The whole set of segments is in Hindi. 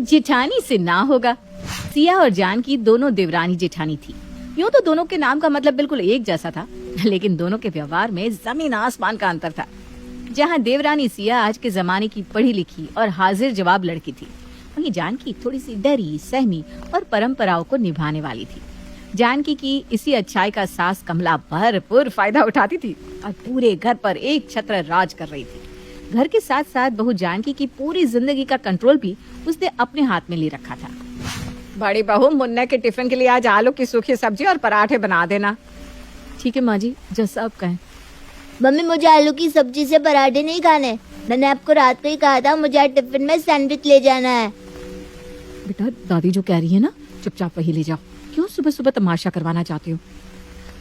जेठानी से ना होगा। सिया और जानकी दोनों देवरानी जेठानी थी। यूं तो दोनों के नाम का मतलब बिल्कुल एक जैसा था, लेकिन दोनों के व्यवहार में जमीन आसमान का अंतर था। जहां देवरानी सिया आज के जमाने की पढ़ी लिखी और हाजिर जवाब लड़की थी, वहीं जानकी थोड़ी सी डरी सहमी और परंपराओं को निभाने वाली थी। जानकी की इसी अच्छाई का सास कमला भरपूर फायदा उठाती थी और पूरे घर पर एक छत्र राज कर रही थी। घर के साथ साथ बहू जानकी की पूरी जिंदगी का कंट्रोल भी उसने अपने हाथ में ले रखा था। बड़ी बहू, मुन्ना के टिफिन के लिए आज आलू की सूखी सब्जी और पराठे बना देना। ठीक है माँ जी, जैसा आप कहें। मम्मी, मुझे आलू की सब्जी से पराठे नहीं खाने। मैंने आपको रात को ही कहा था मुझे आज टिफिन में सैंडविच ले जाना है। बेटा, दादी जो कह रही है ना, चुपचाप वही ले जाओ। क्यों सुबह सुबह तमाशा करवाना चाहती हो?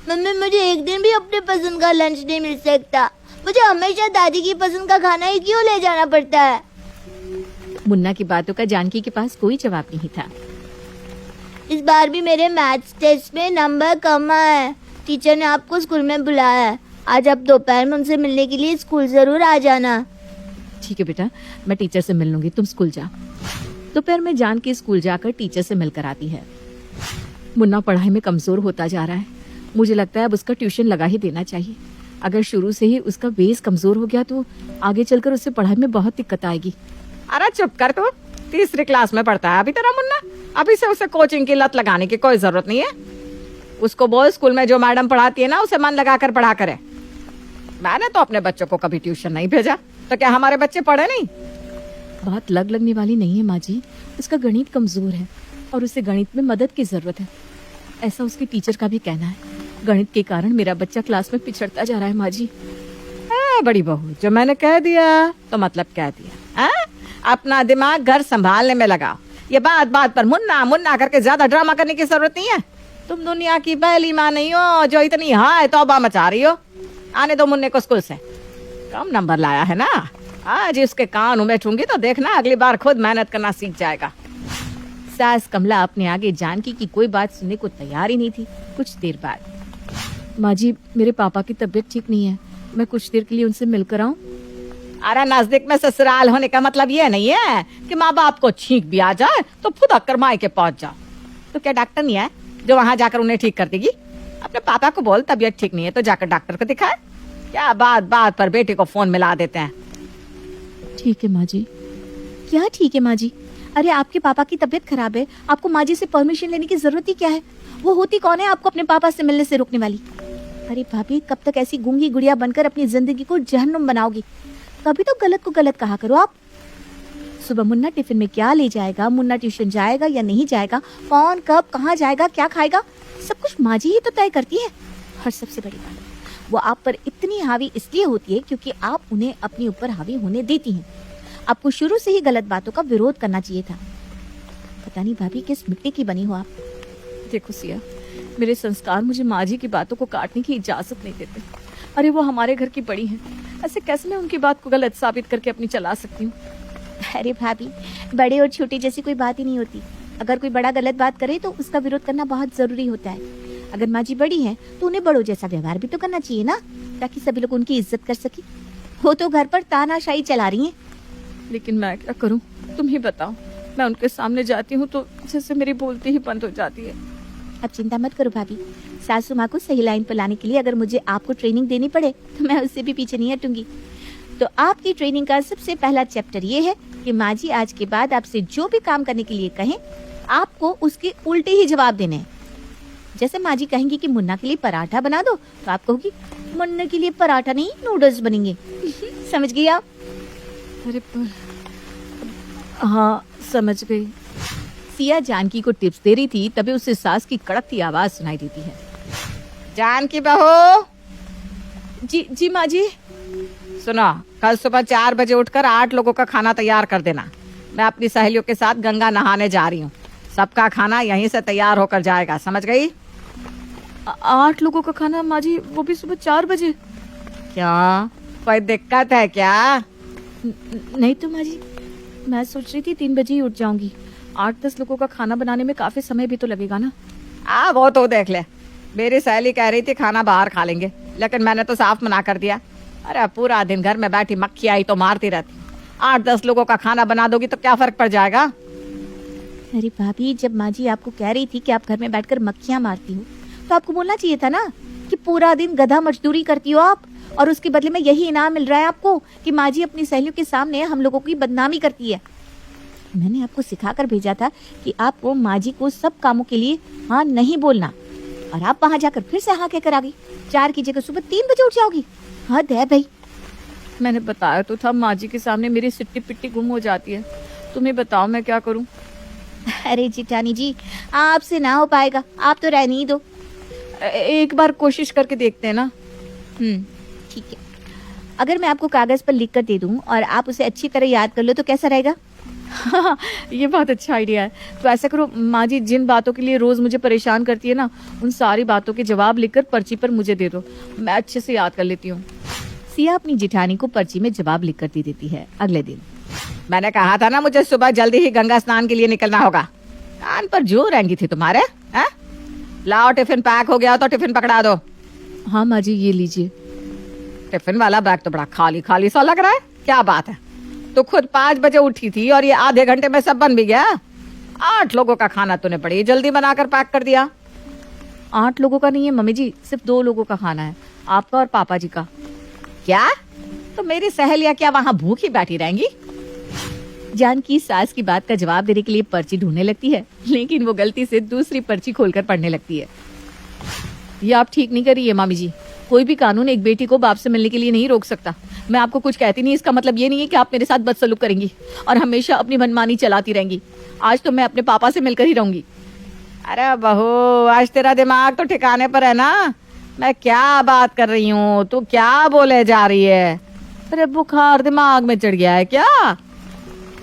मम्मी, मुझे एक दिन भी अपने पसंद का लंच नहीं मिल सकता। मुझे हमेशा दादी की पसंद का खाना ही क्यों ले जाना पड़ता है? मुन्ना की बातों का जानकी के पास कोई जवाब नहीं था। इस बार भी मेरे मैथ्स टेस्ट में नंबर कम आए। टीचर ने आपको स्कूल में बुलाया है। आज आप दोपहर में उनसे मिलने के लिए स्कूल जरूर आ जाना। ठीक है बेटा, मैं टीचर से मिल लूंगी, तुम स्कूल जाओ। दोपहर में जानकी स्कूल जाकर टीचर से मिलकर आती है। मुन्ना पढ़ाई में कमजोर होता जा रहा है। मुझे लगता है अब उसका ट्यूशन लगा ही देना चाहिए। अगर शुरू से ही उसका बेस कमजोर हो गया तो आगे चलकर उससे पढ़ाई में बहुत दिक्कत आएगी। अरे चुप कर तू, तीसरी क्लास में पढ़ता है अभी तेरा मुन्ना। अभी से उसे कोचिंग की लत लगाने की कोई जरूरत नहीं है। उसको बोल स्कूल में जो मैडम पढ़ाती है ना, उसे मन लगाकर पढ़ा करे। मैंने तो अपने बच्चों को कभी ट्यूशन नहीं भेजा, तो क्या हमारे बच्चे पढ़े नहीं? बात लगने वाली नहीं है माँ जी। उसका गणित कमजोर है और उसे गणित में मदद की जरूरत है, ऐसा उसके टीचर का भी कहना है। गणित के कारण मेरा बच्चा क्लास में पिछड़ता जा रहा है माँ जी। बड़ी बहू, जो मैंने कह दिया तो मतलब कह दिया। अपना दिमाग घर संभालने में लगाओ। ये बात बात पर मुन्ना मुन्ना करके ज्यादा ड्रामा करने की जरूरत नहीं है। तुम दुनिया की पहली माँ नहीं हो जो इतनी हाय तौबा मचा रही हो। आने दो मुन्ने को स्कूल से। कम नंबर लाया है ना, आज उसके कान उमेठूंगी तो देखना अगली बार खुद मेहनत करना सीख जाएगा। सास कमला अपने आगे जानकी की कोई बात सुनने को तैयार ही नहीं थी। कुछ देर बाद, माँ जी मेरे पापा की तबीयत ठीक नहीं है, मैं कुछ देर के लिए उनसे मिलकर आऊं? अरे नजदीक में ससुराल होने का मतलब ये नहीं है कि माँ बाप को छींक भी आ जाए तो फुदक कर मायके पहुंच जाओ। तो क्या डॉक्टर नहीं है जो वहां जाकर उन्हें ठीक कर देगी? अपने पापा को बोल तबीयत ठीक नहीं है तो जाकर डॉक्टर को दिखाए। क्या बात बात पर बेटे को फोन मिला देते हैं। ठीक है माँ जी। क्या ठीक है माँ जी? अरे आपके पापा की तबीयत खराब है, आपको माँ जी से परमिशन लेने की जरूरत ही क्या है? वो होती कौन है आपको अपने पापा से मिलने से रोकने वाली? अरे भाभी, कब तक ऐसी गूंगी गुड़िया बनकर अपनी जिंदगी को जहन्नुम बनाओगी? कभी तो गलत को गलत कहा करो आप। सुबह मुन्ना टिफिन में क्या ले जाएगा, मुन्ना ट्यूशन जाएगा या नहीं जाएगा, कौन कब कहाँ जाएगा, क्या खाएगा, सब कुछ माँ जी ही तो तय करती है। और सबसे बड़ी बात, वो आप पर इतनी हावी इसलिए होती है क्योंकि आप उन्हें अपने ऊपर हावी होने देती हैं। आपको शुरू से ही गलत बातों का विरोध करना चाहिए था। पता नहीं भाभी किस मिट्टी की बनी हो आप। देखो सिया, मेरे संस्कार मुझे माँ जी की बातों को काटने की इजाजत नहीं देते। अरे वो हमारे घर की बड़ी हैं, ऐसे कैसे मैं उनकी बात को गलत साबित करके अपनी चला सकती हूँ? अरे भाभी, बड़े और छोटे जैसी कोई बात ही नहीं होती। अगर कोई बड़ा गलत बात करे तो उसका विरोध करना बहुत जरूरी होता है। अगर माँ जी बड़ी हैं तो उन्हें बड़ों जैसा व्यवहार भी तो करना चाहिए ना, ताकि सभी लोग उनकी इज्जत कर सके। वो तो घर पर तानाशाही चला रही हैं। लेकिन मैं क्या करूँ, तुम ही बताओ। मैं उनके सामने जाती हूँ तो जैसे मेरी बोलती ही बंद हो जाती है। अब चिंता मत करो भाभी, सासू माँ को सही लाइन पर लाने के लिए अगर मुझे आपको ट्रेनिंग देनी पड़े तो मैं उससे भी पीछे नहीं हटूंगी। तो आपकी ट्रेनिंग का सबसे पहला चैप्टर ये है कि माँ जी आज के बाद आपसे जो भी काम करने के लिए कहें, आपको उसके उल्टे ही जवाब देने हैं। जैसे माँ जी कहेंगी कि मुन्ना के लिए पराठा बना दो, तो आप कहोगी मुन्ना के लिए पराठा नहीं नूडल्स बनेंगे। समझ गई आप? अरे हाँ, समझ गई। सिया जानकी को टिप्स दे रही थी, तभी उसे सास की कड़कती आवाज सुनाई देती है। जानकी बहू। जी माँ जी। सुनो, कल सुबह 4 बजे उठकर 8 लोगों का खाना तैयार कर देना। मैं अपनी सहेलियों के साथ गंगा नहाने जा रही हूँ। सबका खाना यहीं से तैयार होकर जाएगा, समझ गई? 8 लोगों का खाना माँ जी, वो भी सुबह 4 बजे? क्या कोई दिक्कत है क्या? नहीं तो माँ जी, मैं सोच रही थी 3 बजे ही उठ जाऊंगी। 8-10 लोगों का खाना बनाने में काफी समय भी तो लगेगा ना। वो तो देख ले, मेरी सहेली कह रही थी खाना बाहर खा लेंगे, लेकिन मैंने तो साफ मना कर दिया। अरे पूरा दिन घर में बैठी मक्खी आई तो मारती रहती। 8-10 लोगों का खाना बना दोगी तो क्या फर्क पड़ जाएगा? अरे भाभी, जब माँ जी आपको कह रही थी कि आप घर में बैठकर मक्खियां मारती हो, तो आपको बोलना चाहिए था ना कि पूरा दिन गधा मजदूरी करती हो आप, और उसके बदले में यही इनाम मिल रहा है आपको कि माँ जी अपनी सहेलियों के सामने हम लोगों की बदनामी करती है। मैंने आपको सिखाकर भेजा था कि आपको माँ जी को सब कामों के लिए हाँ नहीं बोलना, और आप वहां जाकर फिर से हाँ कहकर आ गई। 4 की जगह सुबह 3 बजे उठ जाओगी। हद है भाई। मैंने बताया तो था, माँ जी के सामने मेरी सिट्टी पिट्टी गुम हो जाती है। तुम्हें बताओ मैं क्या करूं। अरे जिठानी जी, आपसे ना हो पाएगा, आप तो रहने ही दो। एक बार कोशिश करके देखते हैं ना। ठीक है। अगर मैं आपको कागज पर लिख कर दे दूं और आप उसे अच्छी तरह याद कर लो तो कैसा रहेगा? हाँ, ये बहुत अच्छा आइडिया है। तो ऐसा करो, माँ जी जिन बातों के लिए रोज मुझे परेशान करती है ना, उन सारी बातों के जवाब लिखकर पर्ची पर मुझे दे दो, मैं अच्छे से याद कर लेती हूँ। सिया अपनी जिठानी को पर्ची में जवाब लिख कर दे देती है। अगले दिन, मैंने कहा था ना मुझे सुबह जल्दी ही गंगा स्नान के लिए निकलना होगा। कान पर जो रेंगी थी तुम्हारे, हैं? लाओ टिफिन पैक हो गया तो टिफिन पकड़ा दो। हाँ माँ जी, ये लीजिए। टिफिन वाला बैग तो बड़ा खाली खाली सा लग रहा है, क्या बात है? तो खुद 5 बजे उठी थी और ये आधे घंटे में सब बन भी गया। 8 लोगों का खाना तूने बड़ी जल्दी बनाकर पैक कर दिया। 8 लोगों का नहीं है मम्मी जी, सिर्फ 2 लोगों का खाना है, आपका और पापा जी का। क्या? तो मेरी सहेलियां क्या वहां भूखी बैठी रहेंगी? जानकी सास की बात का जवाब देने के लिए पर्ची ढूंढने लगती है, लेकिन वो गलती से दूसरी पर्ची खोलकर पढ़ने लगती है। ये आप ठीक नहीं कर रही है मामी जी। कोई भी कानून एक बेटी को बाप से मिलने के लिए नहीं रोक सकता। मैं आपको कुछ कहती नहीं, इसका मतलब ये नहीं है कि आप मेरे साथ बदसलूक करेंगी और हमेशा अपनी मनमानी चलाती रहेंगी। आज तो मैं अपने पापा से मिलकर ही रहूंगी। अरे बहू, आज तेरा दिमाग तो ठिकाने पर है ना? मैं क्या बात कर रही हूँ, तू क्या बोले जा रही है? अरे बुखार दिमाग में चढ़ गया है क्या?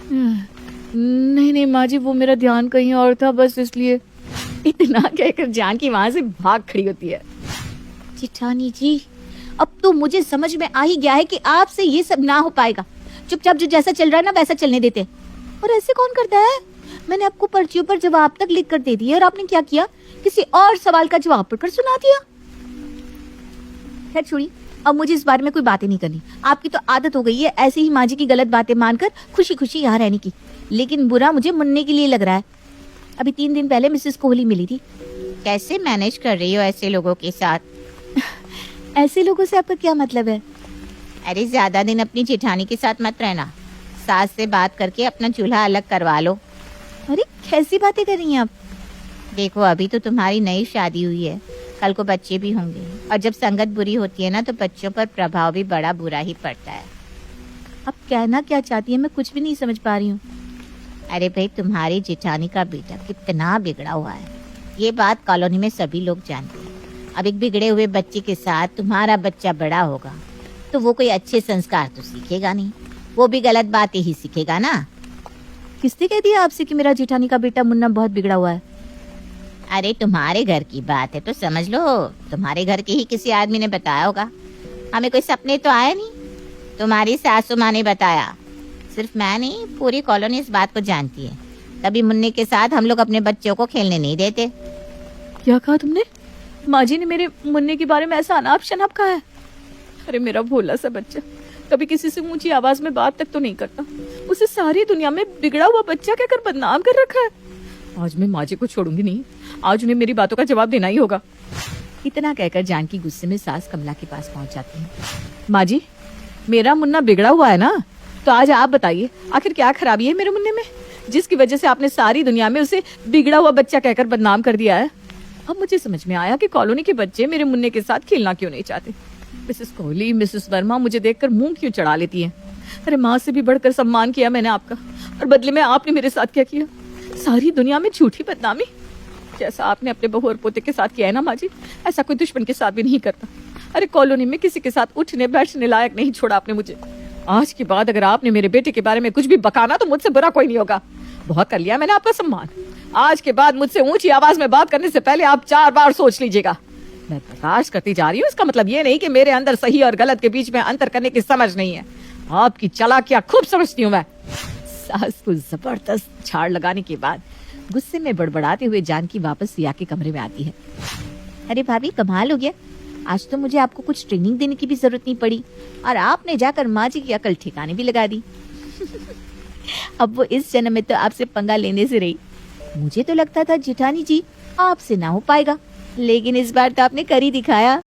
नहीं नहीं माँ जी, वो मेरा ध्यान कहीं और था, बस इसलिए। इतना कहकर जानकी वहां से भाग खड़ी होती है। जिठानी जी, अब तो मुझे समझ में आ ही गया है कि आपसे ये सब ना हो पाएगा। चुपचाप जो जैसा चल रहा है ना वैसा चलने देते। और ऐसे कौन करता है? मैंने आपको पर्चियों पर जवाब तक लिख कर दे दिए और आपने क्या किया? किसी और सवाल का जवाब पढ़कर सुना दिया। खैर छोड़िए, अब मुझे इस बारे में कोई बातें नहीं करनी। आपकी तो आदत हो गई है ऐसे ही माँ जी की गलत बातें मानकर खुशी खुशी यहाँ रहने की। लेकिन बुरा मुझे मुन्ने के लिए लग रहा है। अभी 3 दिन पहले मिसेस कोहली मिली थी। कैसे मैनेज कर रही हो ऐसे लोगों के साथ? ऐसे लोगों से आपका क्या मतलब है? अरे ज्यादा दिन अपनी जेठानी के साथ मत रहना। सास से बात करके अपना चूल्हा अलग करवा लो। अरे कैसी बातें कर रही हैं आप? देखो, अभी तो तुम्हारी नई शादी हुई है, कल को बच्चे भी होंगे, और जब संगत बुरी होती है ना तो बच्चों पर प्रभाव भी बड़ा बुरा ही पड़ता है। अब कहना क्या चाहती है, मैं कुछ भी नहीं समझ पा रही हूँ। अरे भाई, तुम्हारी जेठानी का बेटा कितना बिगड़ा हुआ है, ये बात कॉलोनी में सभी लोग जानते हैं। अब एक बिगड़े हुए बच्चे के साथ तुम्हारा बच्चा बड़ा होगा तो वो कोई अच्छे संस्कार तो सीखेगा नहीं, वो भी गलत बातें ही सीखेगा ना। किसने कह दिया आपसे कि मेरा जेठानी का बेटा मुन्ना बहुत बिगड़ा हुआ है? अरे तुम्हारे घर की बात है तो समझ लो, तुम्हारे घर के ही किसी आदमी ने बताया होगा। हमें कोई सपने तो आए नहीं, तुम्हारी सासू माँ ने बताया। सिर्फ मैं नहीं, पूरी कॉलोनी इस बात को जानती है। कभी मुन्ने के साथ हम लोग अपने बच्चों को खेलने नहीं देते। क्या कहा तुमने? माँ जी ने मेरे मुन्ने के बारे में ऐसा अनाप शनाप कहा है? अरे मेरा भोला सा बच्चा कभी किसी से ऊंची आवाज में बात तक तो नहीं करता। उसे सारी दुनिया में बिगड़ा हुआ बच्चा कहकर बदनाम कर रखा है। आज मैं माँ जी को छोड़ूंगी नहीं, आज उन्हें मेरी बातों का जवाब देना ही होगा। इतना कहकर जानकी गुस्से में सास कमला के पास पहुंच जाती है। माँ जी, मेरा मुन्ना बिगड़ा हुआ है ना, तो आज आप बताइए आखिर क्या खराबी है मेरे मुन्ने में, जिसकी वजह से आपने सारी दुनिया में उसे बिगड़ा हुआ बच्चा कहकर बदनाम कर दिया है। अब मुझे समझ में आया कि कॉलोनी के बच्चे मेरे मुन्ने के साथ खेलना क्यों नहीं चाहते। मिसेस कोहली, मिसेस वर्मा मुझे देखकर मुंह क्यों चढ़ा लेती हैं। अरे माँ से भी बढ़कर सम्मान किया मैंने आपका, और बदले में आपने मेरे साथ क्या किया? सारी दुनिया में झूठी बदनामी। जैसा आपने अपने बहू और पोते के साथ किया है ना माँ जी, ऐसा कोई दुश्मन के साथ भी नहीं करता। अरे कॉलोनी में किसी के साथ उठने बैठने लायक नहीं छोड़ा आपने मुझे। आज के बाद अगर आपने मेरे बेटे के बारे में कुछ भी बकाना तो मुझसे बुरा कोई नहीं होगा। बहुत कर लिया मैंने आपका सम्मान। आज के बाद मुझसे ऊंची आवाज में बात करने से पहले आप 4 बार सोच लीजिएगा। मैं बर्दाश्त करती जा रही हूँ, इसका मतलब ये नहीं कि मेरे अंदर सही और गलत के बीच में अंतर करने की समझ नहीं है। आपकी चालाकियां खूब समझती हूँ मैं। सास को जबरदस्त झाड़ लगाने के बाद गुस्से में बड़बड़ाते हुए जानकी वापस सिया के कमरे में आती है। अरे भाभी, कमाल हो गया, आज तो मुझे आपको कुछ ट्रेनिंग देने की भी जरूरत नहीं पड़ी और आपने जाकर माँ जी की अकल ठिकाने भी लगा दी। अब वो इस जन्म में तो आपसे पंगा लेने से रही, मुझे तो लगता था जेठानी जी आपसे ना हो पाएगा, लेकिन इस बार तो आपने कर ही दिखाया।